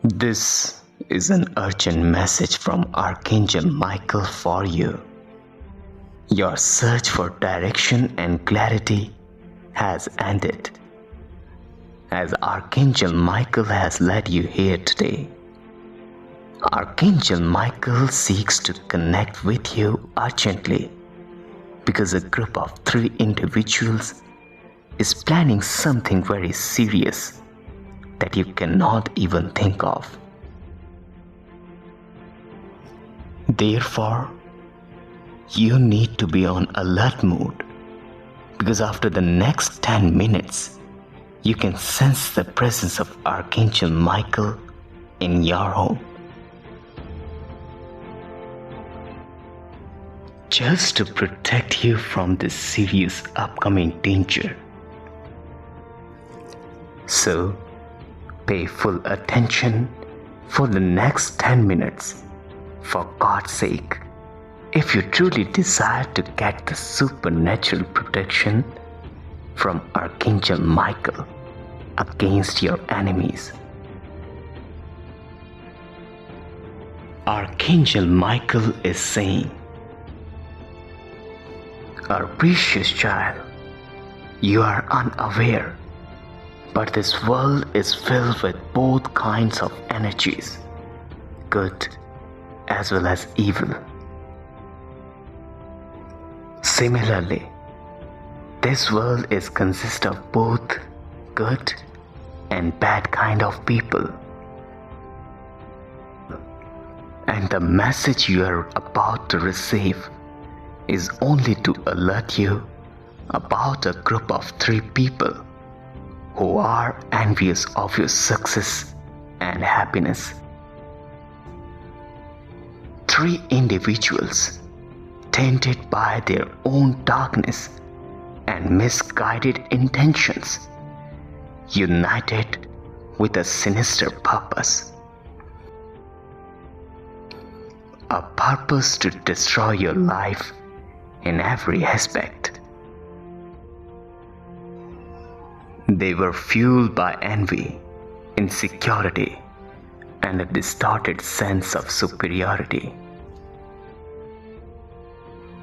This is an urgent message from Archangel Michael for you. Your search for direction and clarity has ended, as Archangel Michael has led you here today. Archangel Michael seeks to connect with you urgently because a group of 3 individuals is planning something very serious that you cannot even think of. Therefore, you need to be on alert mode, because after the next 10 minutes, you can sense the presence of Archangel Michael in your home. Just to protect you from this serious upcoming danger. So, pay full attention for the next 10 minutes, for God's sake, if you truly desire to get the supernatural protection from Archangel Michael against your enemies. Archangel Michael is saying, "Our precious child, you are unaware, but this world is filled with both kinds of energies, good as well as evil. Similarly, this world is consist of both good and bad kind of people. And the message you are about to receive is only to alert you about a group of 3 people who are envious of your success and happiness. 3 individuals tainted by their own darkness and misguided intentions, united with a sinister purpose. A purpose to destroy your life in every aspect. They were fueled by envy, insecurity, and a distorted sense of superiority.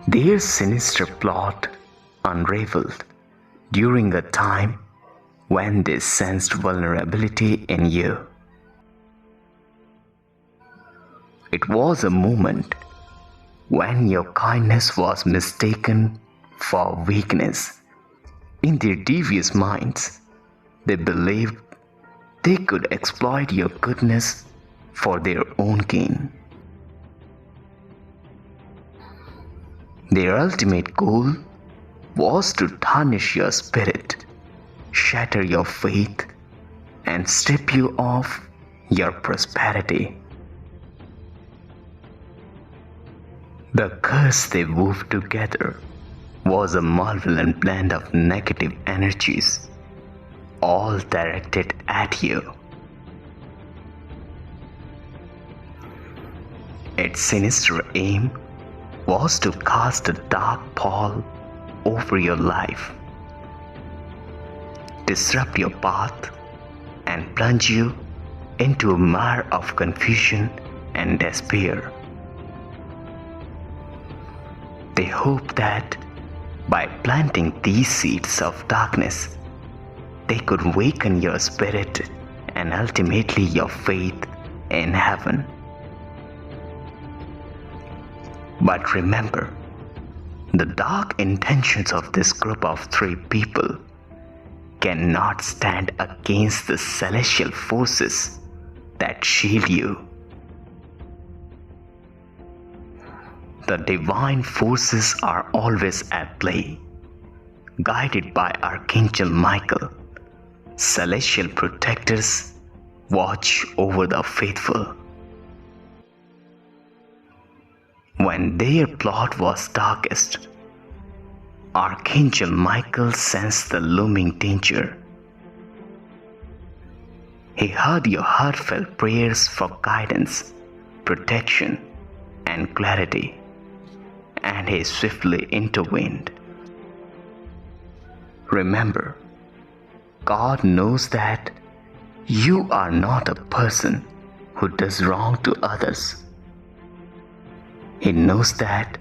Their sinister plot unraveled during a time when they sensed vulnerability in you. It was a moment when your kindness was mistaken for weakness. In their devious minds, they believed they could exploit your goodness for their own gain. Their ultimate goal was to tarnish your spirit, shatter your faith, and strip you of your prosperity. The curse they wove together was a malevolent blend of negative energies, all directed at you. Its sinister aim was to cast a dark pall over your life, disrupt your path, and plunge you into a mire of confusion and despair. They hoped that by planting these seeds of darkness, they could waken your spirit and ultimately your faith in heaven. But remember, the dark intentions of this group of 3 people cannot stand against the celestial forces that shield you. The divine forces are always at play, guided by Archangel Michael. Celestial protectors watch over the faithful. When their plot was darkest, Archangel Michael sensed the looming danger. He heard your heartfelt prayers for guidance, protection, and clarity, and he swiftly intervened. Remember, God knows that you are not a person who does wrong to others. He knows that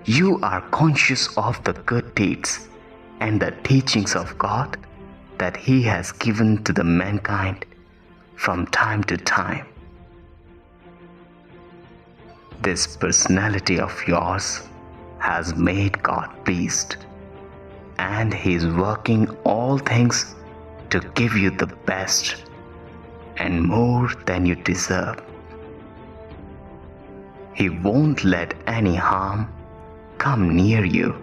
you are conscious of the good deeds and the teachings of God that He has given to the mankind from time to time. This personality of yours has made God pleased, and He is working all things to give you the best and more than you deserve. He won't let any harm come near you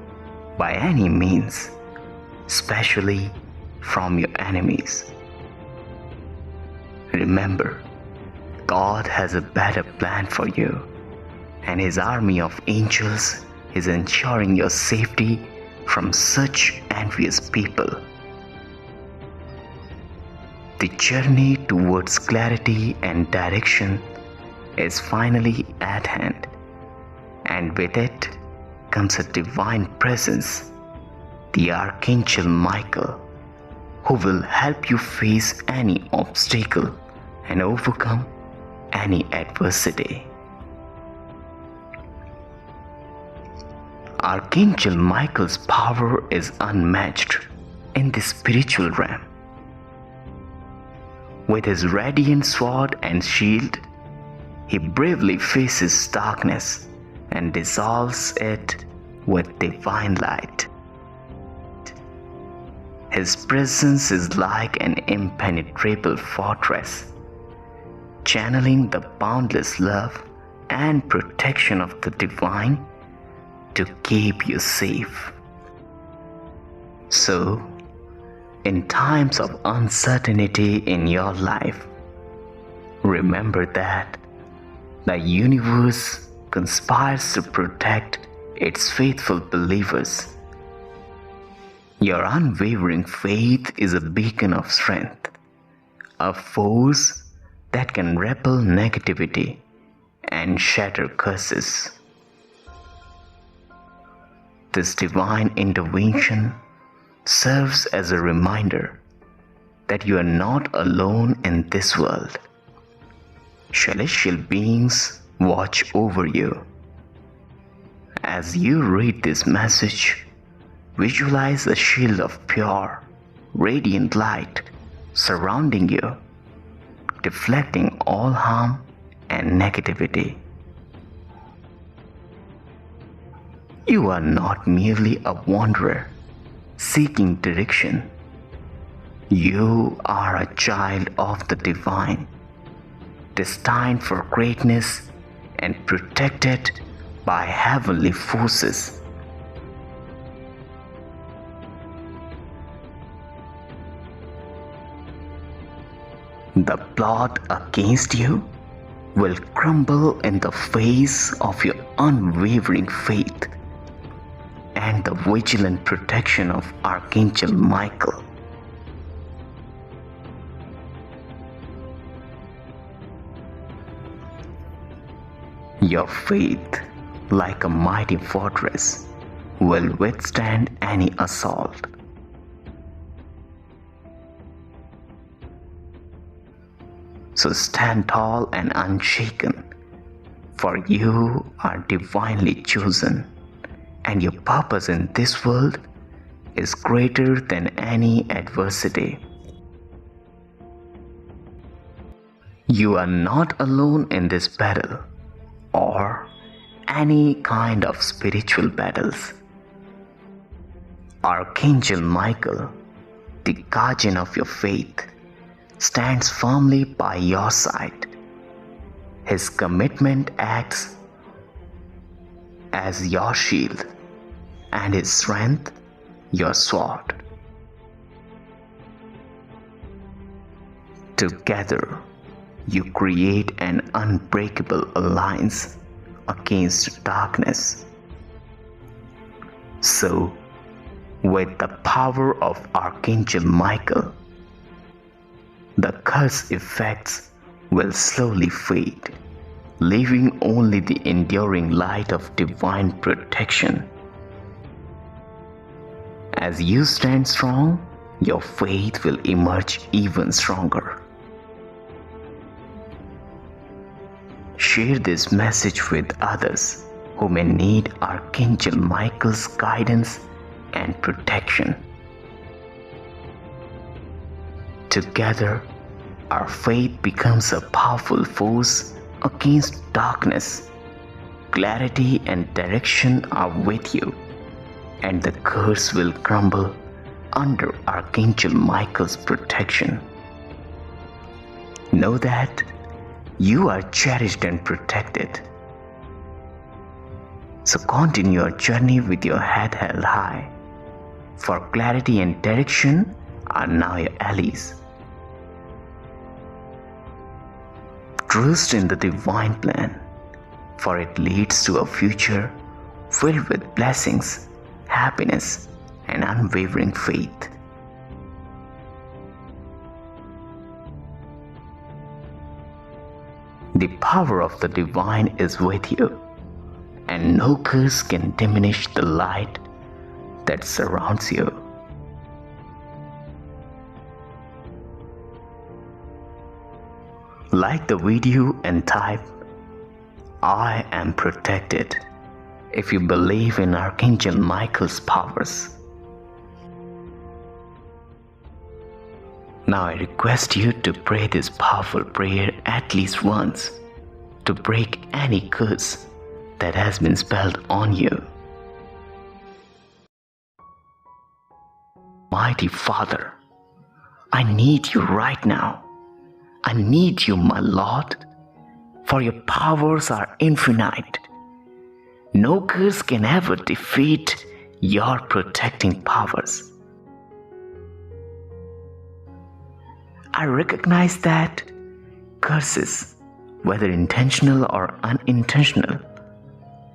by any means, especially from your enemies. Remember, God has a better plan for you, and His army of angels is ensuring your safety from such envious people. The journey towards clarity and direction is finally at hand, and with it comes a divine presence, the Archangel Michael, who will help you face any obstacle and overcome any adversity. Archangel Michael's power is unmatched in the spiritual realm. With his radiant sword and shield, he bravely faces darkness and dissolves it with divine light. His presence is like an impenetrable fortress, channeling the boundless love and protection of the divine to keep you safe. So, in times of uncertainty in your life, remember that the universe conspires to protect its faithful believers. Your unwavering faith is a beacon of strength, a force that can repel negativity and shatter curses. This divine intervention serves as a reminder that you are not alone in this world. Celestial beings watch over you. As you read this message, visualize a shield of pure, radiant light surrounding you, deflecting all harm and negativity. You are not merely a wanderer seeking direction. You are a child of the divine, destined for greatness and protected by heavenly forces. The plot against you will crumble in the face of your unwavering faith and the vigilant protection of Archangel Michael. Your faith, like a mighty fortress, will withstand any assault. So stand tall and unshaken, for you are divinely chosen, and your purpose in this world is greater than any adversity. You are not alone in this battle or any kind of spiritual battles. Archangel Michael, the guardian of your faith, stands firmly by your side. His commitment acts as your shield, and his strength your sword. Together, you create an unbreakable alliance against darkness. So, with the power of Archangel Michael, the curse effects will slowly fade, leaving only the enduring light of divine protection. As you stand strong, your faith will emerge even stronger. Share this message with others who may need Archangel Michael's guidance and protection. Together, our faith becomes a powerful force against darkness. Clarity and direction are with you, and the curse will crumble under Archangel Michael's protection. Know that you are cherished and protected. So continue your journey with your head held high, for clarity and direction are now your allies. Trust in the divine plan, for it leads to a future filled with blessings, happiness, and unwavering faith. The power of the divine is with you, and no curse can diminish the light that surrounds you. Like the video and type, "I am protected," if you believe in Archangel Michael's powers. Now I request you to pray this powerful prayer at least once to break any curse that has been spelled on you. Mighty Father, I need you right now. I need you, my Lord, for your powers are infinite. No curse can ever defeat your protecting powers. I recognize that curses, whether intentional or unintentional,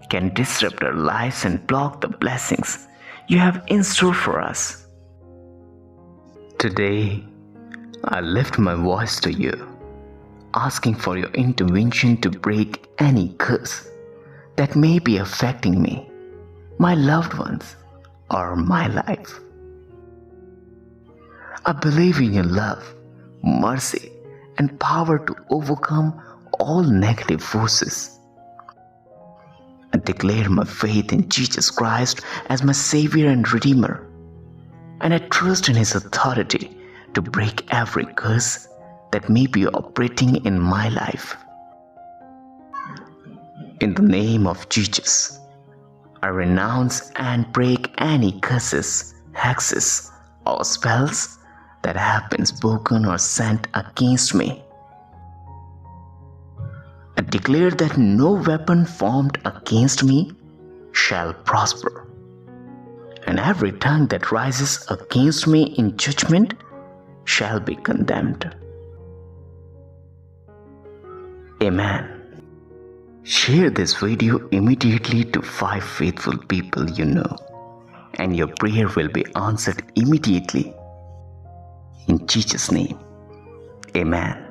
can disrupt our lives and block the blessings you have in store for us. Today, I lift my voice to you, asking for your intervention to break any curse that may be affecting me, my loved ones, or my life. I believe in your love, mercy, and power to overcome all negative forces. I declare my faith in Jesus Christ as my Savior and Redeemer, and I trust in His authority to break every curse that may be operating in my life. In the name of Jesus, I renounce and break any curses, hexes, or spells that have been spoken or sent against me. I declare that no weapon formed against me shall prosper, and every tongue that rises against me in judgment shall be condemned. Amen. Share this video immediately to 5 faithful people you know, and your prayer will be answered immediately. In Jesus' name, Amen.